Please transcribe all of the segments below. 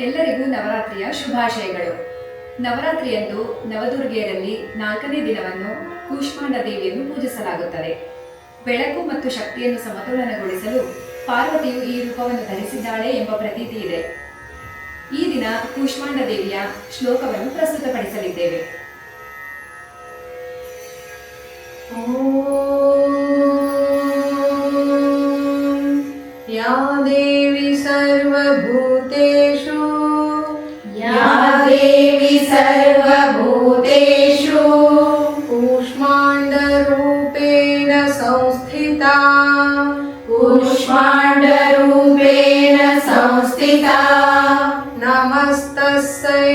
ಎಲ್ಲರಿಗೂ ನವರಾತ್ರಿಯ ಶುಭಾಶಯಗಳು. ನವರಾತ್ರಿಯಂದು ನವದುರ್ಗೆಯರಲ್ಲಿ 4ನೇ ದಿನವನ್ನು ಕೂಷ್ಮಾಂಡ ದೇವಿಯನ್ನು ಪೂಜಿಸಲಾಗುತ್ತದೆ. ಬೆಳಕು ಮತ್ತು ಶಕ್ತಿಯನ್ನು ಸಮತೋಲನಗೊಳಿಸಲು ಪಾರ್ವತಿಯು ಈ ರೂಪವನ್ನು ಧರಿಸಿದ್ದಾಳೆ ಎಂಬ ಪ್ರತೀತಿ ಇದೆ. ಈ ದಿನ ಕೂಷ್ಮಾಂಡ ದೇವಿಯ ಶ್ಲೋಕವನ್ನು ಪ್ರಸ್ತುತಪಡಿಸಲಿದ್ದೇವೆ. या देवी सर्वभूतेषु कूष्माण्डरूपेण संस्थिता नमस्तस्यै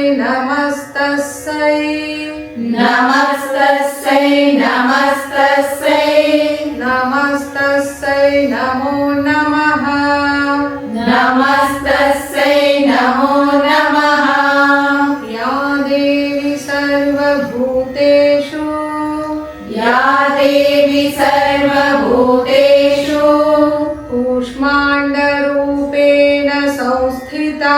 नमो नमः या देवी सर्वभूतेषु कूष्माण्डरूपेण संस्थिता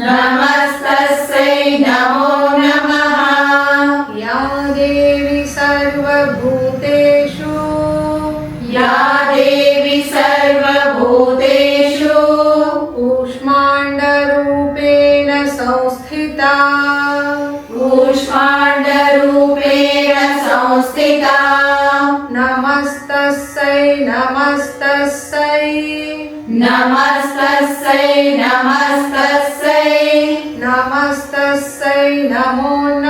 नमस्तस्यै नमो नमः या देवी सर्वभूतेषु कूष्माण्डरूपेण संस्थिता नमस्तस्यै नमो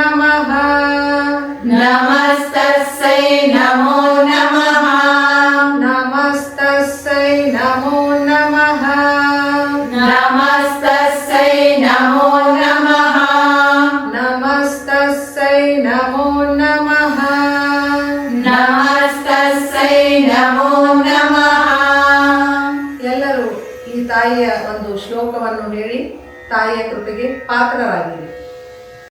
नमः ಎಲ್ಲರೂ ಈ ತಾಯಿಯ ಒಂದು ಶ್ಲೋಕವನ್ನು ಹೇಳಿ ತಾಯಿಯ ಕೃಪೆಗೆ ಪಾತ್ರರಾಗಿ.